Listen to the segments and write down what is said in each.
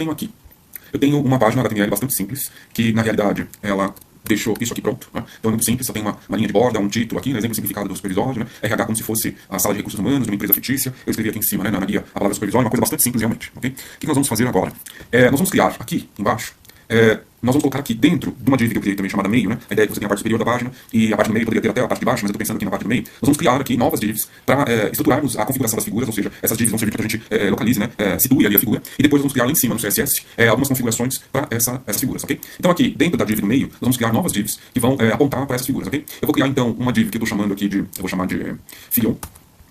tenho aqui? Eu tenho uma página HTML bastante simples, que na realidade ela deixou isso aqui pronto, né? Então é muito simples, só tem uma linha de borda, um título aqui, um exemplo simplificado do supervisório, né? RH como se fosse a sala de recursos humanos de uma empresa fictícia. Eu escrevi aqui em cima, né, na guia, a palavra supervisório, uma coisa bastante simples realmente, ok? O que nós vamos fazer agora? Nós vamos criar aqui embaixo, nós vamos colocar aqui dentro de uma div que eu criei também chamada meio, né? A ideia é que você tem a parte superior da página e a parte do meio poderia ter até a parte de baixo, mas eu estou pensando aqui na parte do meio. Nós vamos criar aqui novas divs para estruturarmos a configuração das figuras, ou seja, essas divs vão servir para que a gente localize, né? Situe ali a figura e depois vamos criar lá em cima no CSS algumas configurações para essas figuras, ok? Então aqui dentro da div do meio nós vamos criar novas divs que vão apontar para essas figuras, ok? Eu vou criar então uma div que eu estou chamando aqui eu vou chamar de Figion.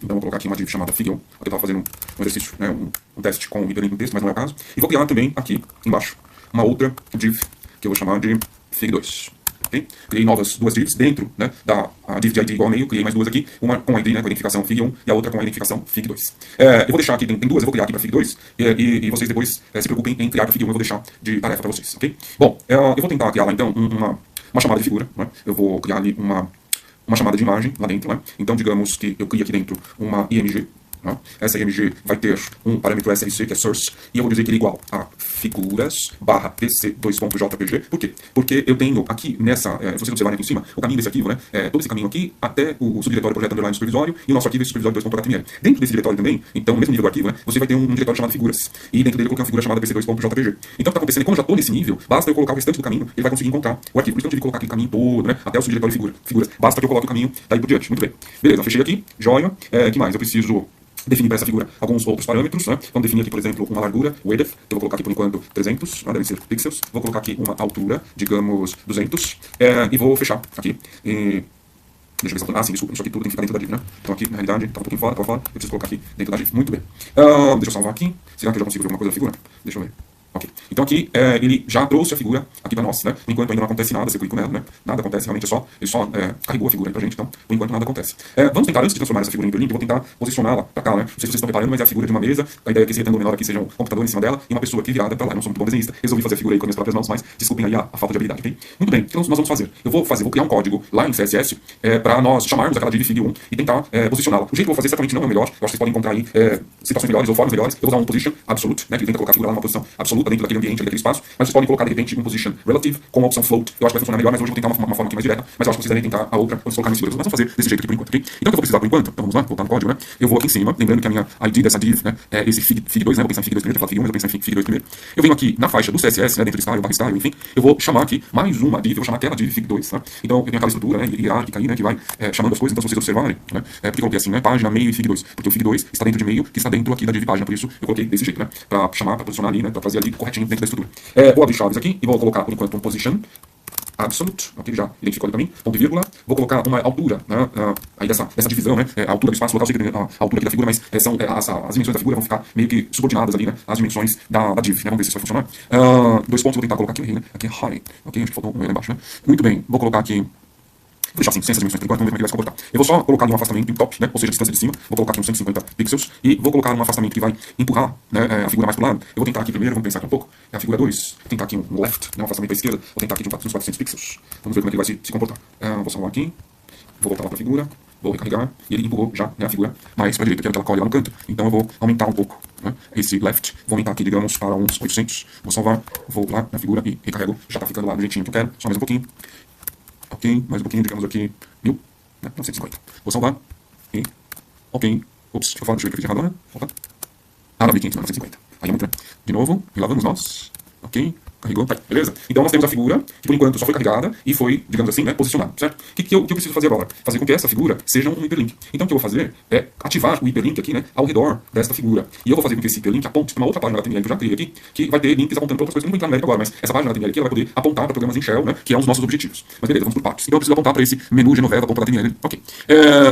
Então vou colocar aqui uma div chamada Figion. Eu estava fazendo um exercício, né, um teste com o hiperlink no texto, mas não é o caso. E vou criar também aqui embaixo uma outra div que eu vou chamar de Fig2. Okay? Criei duas divs dentro, né, da div de ID igual a meio, criei mais duas aqui, uma com a ID, né, com a identificação Fig1 e a outra com a identificação Fig2. Eu vou deixar aqui, tem duas, eu vou criar aqui para Fig2 e vocês depois se preocupem em criar para Fig1, eu vou deixar de tarefa para vocês, ok? Bom, eu vou tentar criar lá então uma chamada de figura, né? Eu vou criar ali uma chamada de imagem lá dentro, né? Então digamos que eu crio aqui dentro uma IMG. Essa IMG vai ter um parâmetro src, que é source, e eu vou dizer que ele é igual a figuras/pc2.jpg. Por quê? Porque eu tenho aqui nessa, se vocês observarem aqui em cima, o caminho desse arquivo, né, todo esse caminho aqui, até o subdiretório projeto underline supervisório, e o nosso arquivo é supervisório 2.html. Dentro desse diretório também, então, no mesmo nível do arquivo, né, você vai ter um diretório chamado figuras, e dentro dele eu coloquei uma figura chamada pc2.jpg. Então o que está acontecendo é que, como eu já estou nesse nível, basta eu colocar o restante do caminho, ele vai conseguir encontrar o arquivo. Por isso que eu tive que colocar aquele caminho todo, né, até o subdiretório figuras. Basta que eu coloque o caminho daí por diante. Muito bem. Beleza, fechei aqui, joia. Que mais? Eu preciso definir para essa figura alguns outros parâmetros, né? Vamos definir aqui, por exemplo, uma largura, width, que eu vou colocar aqui por enquanto 300, devem ser pixels. Vou colocar aqui uma altura, digamos 200, e vou fechar aqui. Deixa eu ver se sim, desculpa, isso aqui tudo tem que ficar dentro da div, né? Então aqui, na realidade, tá um pouquinho fora, eu preciso colocar aqui dentro da div. Muito bem. Deixa eu salvar aqui. Será que eu já consigo ver alguma coisa da figura? Deixa eu ver. Ok. Então aqui ele já trouxe a figura aqui para nós, né? Por enquanto ainda não acontece nada, se eu clico nela, né? Nada acontece, realmente ele só carregou a figura aí pra gente, então por enquanto nada acontece. Vamos tentar, antes de transformar essa figura em hiperlink, eu vou tentar posicioná-la pra cá, né? Não sei se vocês estão reparando, mas é a figura de uma mesa, a ideia é que esse retângulo menor aqui seja um computador em cima dela e uma pessoa aqui virada pra lá. Eu não sou muito bom desenhista, resolvi fazer a figura aí com as minhas próprias mãos, mas desculpem aí a falta de habilidade, ok? Muito bem, o que nós vamos fazer? Eu vou criar um código lá em CSS para nós chamarmos aquela div Fig1 e tentar posicioná-la. O jeito que eu vou fazer certamente não é o melhor, eu acho que vocês podem encontrar aí situações melhores ou formas melhores. Eu vou usar um position absolute, né? Que tenta colocar a figura lá numa posição absoluta dentro daquele ambiente, daquele espaço, mas vocês podem colocar de repente um position relative com a opção float. Eu acho que vai funcionar melhor, mas hoje eu vou tentar uma forma aqui mais direta, mas eu acho que vocês devem tentar a outra quando vocês colocarem em segurança. Mas vamos fazer desse jeito aqui por enquanto, ok? Então o que eu vou precisar por enquanto, então vamos lá, voltar no código, né? Eu vou aqui em cima, lembrando que a minha ID dessa div, né, é esse Fig2, né? Vou pensar em Fig2 primeiro, eu falar Fig1, mas eu vou pensar em Fig2 primeiro. Eu venho aqui na faixa do CSS, né, dentro de style, barra style, enfim, eu vou chamar aqui mais uma div, eu vou chamar aquela div Fig2, tá? Então eu tenho aquela estrutura, né, hierárquica aí, né, que vai chamando as coisas, então se vocês observarem, né, porque eu coloquei assim, né, página, meio e Fig2, porque o Fig2 está dentro de meio, que está dentro aqui da div página, por isso eu coloquei desse jeito, né, pra chamar, pra posicionar ali, né, pra trazer ali corretinho dentro da estrutura. Vou abrir chaves aqui e vou colocar por enquanto um position absolute, ok, já identificou ali para mim, ponto e vírgula, vou colocar uma altura, né, aí dessa divisão, né, a altura do espaço local, a altura aqui da figura, mas são as dimensões da figura vão ficar meio que subordinadas ali, né, às dimensões da div, né, vamos ver se isso vai funcionar. 2 pontos, vou tentar colocar aqui, né, aqui é high, ok, acho que faltou um lá embaixo, né, muito bem, vou colocar aqui, vou deixar assim, sem essas dimensões por enquanto, vamos ver como é que vai se comportar. Eu vou só colocar ali um afastamento em top, né, ou seja, a distância de cima, vou colocar aqui uns 150 pixels, e vou colocar um afastamento que vai empurrar, né, a figura mais para o lado. Eu vou tentar aqui primeiro, vamos pensar aqui um pouco, é a figura 2, vou tentar aqui um left, né, um afastamento para a esquerda, vou tentar aqui de uns 400 pixels, vamos ver como é que ele vai se comportar. Vou salvar aqui, vou voltar lá para a figura, vou recarregar, e ele empurrou já, né, a figura mais para a direita, eu quero que ela colhe lá no canto, então eu vou aumentar um pouco, né, esse left, vou aumentar aqui, digamos, para uns 800, vou salvar, vou lá na figura e recarrego, já está ficando lá do jeitinho que eu quero, só mais um pouquinho. Ok, mais um pouquinho, digamos aqui, 1000, né, 950. Vou salvar e, ok, ops, deixa eu ver o que eu fiz errado, né? Opa. 9.500, não, 950. Aí é muito, né? De novo, e lá vamos nós, ok, carregou, tá, beleza? Então nós temos a figura, que por enquanto só foi carregada e foi, digamos assim, né, posicionada, certo? O que eu preciso fazer agora? Fazer com que essa figura seja um hiperlink. Então o que eu vou fazer é ativar o hiperlink aqui, né, ao redor desta figura. E eu vou fazer com que esse hiperlink aponte para uma outra página HTML que eu já criei aqui, que vai ter links apontando para outras coisas que eu não vou entrar no mérito agora, mas essa página HTML aqui ela vai poder apontar para programas em shell, né, que é um dos nossos objetivos. Mas beleza, vamos por partes. Então eu preciso apontar para esse menu genoveva.html. Ok.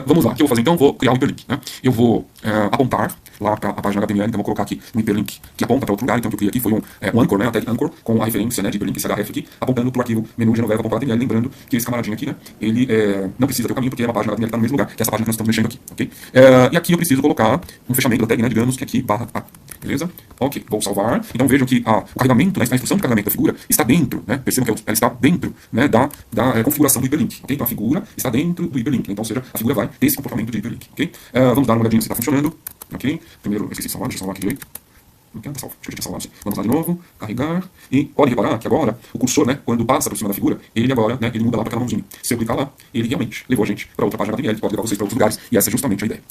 Vamos lá, o que eu vou fazer então? Vou criar um hiperlink, né? Eu vou apontar lá para a página HTML, então vou colocar aqui um hiperlink que aponta para outro lugar. Então o que eu criei aqui foi um anchor, né, a tag anchor, com a referência, né, de hiperlink, esse href aqui, apontando para o arquivo menu genoveva.html, lembrando que esse camaradinho aqui, né, ele não precisa ter o caminho, porque é uma página HTML que está no mesmo lugar, que é essa página que nós estamos mexendo aqui, ok? E aqui eu preciso colocar um fechamento da tag, né, digamos que aqui barra A, beleza? Ok, vou salvar. Então vejam que o carregamento, né, a instrução de carregamento da figura está dentro, né, percebam que ela está dentro, né, da configuração do hiperlink, ok? Então a figura está dentro do hiperlink, então, ou seja, a figura vai ter esse comportamento de hiperlink, ok? Vamos dar uma olhadinha se está funcionando, ok? Primeiro, eu esqueci de salvar, deixa eu salvar aqui direito. Não quer? Tá salvo. Acho que eu já tinha salvado, sim. Vamos lá de novo, carregar. E pode reparar que agora o cursor, né, quando passa por cima da figura, ele agora, né, ele muda lá para aquela mãozinha. Se eu clicar lá, ele realmente levou a gente para outra página HTML, pode levar vocês para outros lugares, e essa é justamente a ideia.